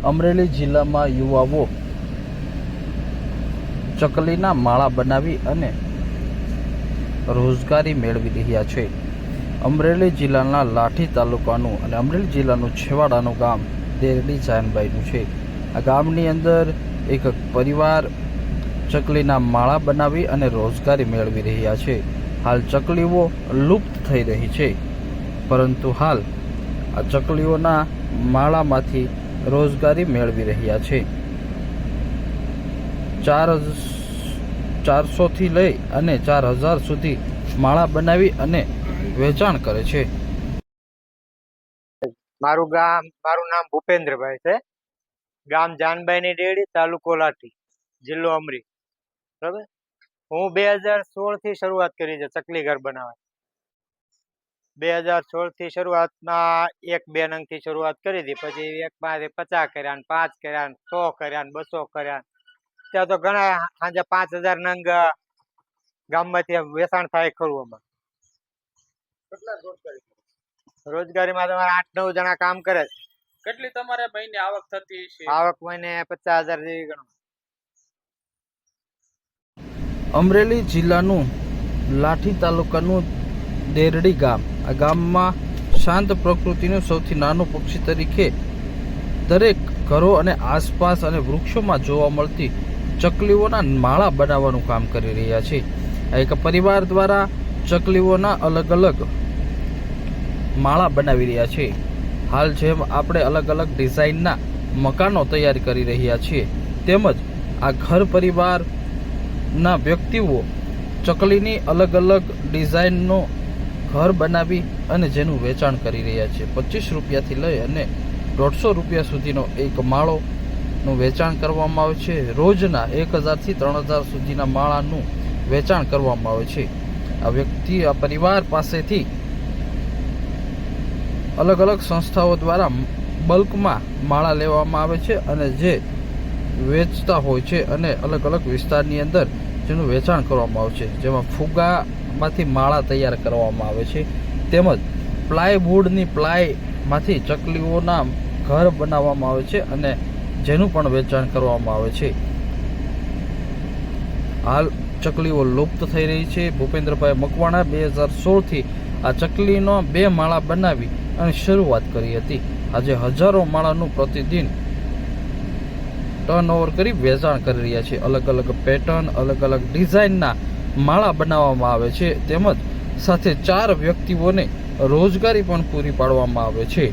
અમરેલી જિલ્લામાં યુવાઓ ચકલીના માળા બનાવી અને રોજગારી મેળવી રહ્યા છે। અમરેલી જિલ્લાના લાઠી તાલુકાનું અને અમરેલી જિલ્લાનું છેવાડાનું ગામ દેરડી જાનબાઈનું છે। આ ગામની અંદર એક પરિવાર ચકલીના માળા બનાવી અને રોજગારી મેળવી રહ્યા છે। હાલ ચકલીઓ લુપ્ત થઈ રહી છે, પરંતુ હાલ આ ચકલીઓના માળામાંથી રોજગારી મેળવી રહ્યા છે। 400 થી લઈ અને 4000 સુધી માળા બનાવી અને વેચાણ કરે છે। મારું નામ ભૂપેન્દ્રભાઈ છે। ગામ જાનબાઈની ડેડી, તાલુકો લાઠી, જિલ્લો અમરેલી। બરાબર, હું 2016 થી શરૂઆત કરી છે ચકલી ઘર બનાવવાની। 2016 થી શરૂઆતમાં 1-2 નંગ થી શરૂઆત કરી હતી, પછી 1 50 કર્યા, 5 કર્યા, 100 કર્યા, 200 કર્યા। ત્યાં તો ઘણા સાંજે 5000 નંગ ગામમાંથી વેચાણ થાય ખરું। અમારે રોજગારીમાં તમારે 8-9 જણા કામ કરે છે। કેટલી તમારે મહિને આવક થતી છે? આવક મહિને 50,000 જેવી ગણો। અમરેલી જિલ્લાનું લાઠી તાલુકાનું દેરડી ગામ, આ ગામમાં શાંત પ્રકૃતિનું સૌથી નાનું પક્ષી તરીકે દરેક ઘરો અને આસપાસ અને વૃક્ષોમાં જોવા મળતી ચકલીઓના માળા બનાવવાનું કામ કરી રહ્યા છે। એક પરિવાર દ્વારા ચકલીઓના અલગ અલગ માળા બનાવી રહ્યા છે। હાલ જેમ આપણે અલગ અલગ ડિઝાઇનના મકાનો તૈયાર કરી રહ્યા છીએ, તેમજ આ ઘર પરિવારના વ્યક્તિઓ ચકલીની અલગ અલગ ડિઝાઇનનો ઘર બનાવી અને જેનું વેચાણ કરી રહ્યા છે। 25 રૂપિયાથી લઈ અને 150 રૂપિયા સુધીનો એક માળોનું વેચાણ કરવામાં આવે છે। રોજના 1000 થી 3000 સુધીના માળાનું વેચાણ કરવામાં આવે છે। આ પરિવાર પાસેથી અલગ અલગ સંસ્થાઓ દ્વારા બલ્કમાં માળા લેવામાં આવે છે અને જે વેચતા હોય છે અને અલગ અલગ વિસ્તારની અંદર જેનું વેચાણ કરવામાં આવે છે, જેમાં ફુગામાંથી માળા તૈયાર કરવામાં આવે છે, તેમજ પ્લાયવુડની પ્લાયમાંથી ચકલીઓના ઘર બનાવવામાં આવે છે અને જેનું પણ વેચાણ કરવામાં આવે છે। હાલ ચકલીઓ લુપ્ત થઈ રહી છે। ભૂપેન્દ્રભાઈ મકવાણા 2016 થી આ ચકલીનો 2 માળા બનાવી અને શરૂઆત કરી હતી। આજે હજારો માળાનું પ્રતિદિન ટર્નઓવર કરી વેચાણ કરી રહ્યા છે। અલગ અલગ પેટર્ન, અલગ અલગ ડિઝાઇનના માળા બનાવવામાં આવે છે, તેમજ સાથે 4 વ્યક્તિઓને રોજગારી પણ પૂરી પાડવામાં આવે છે।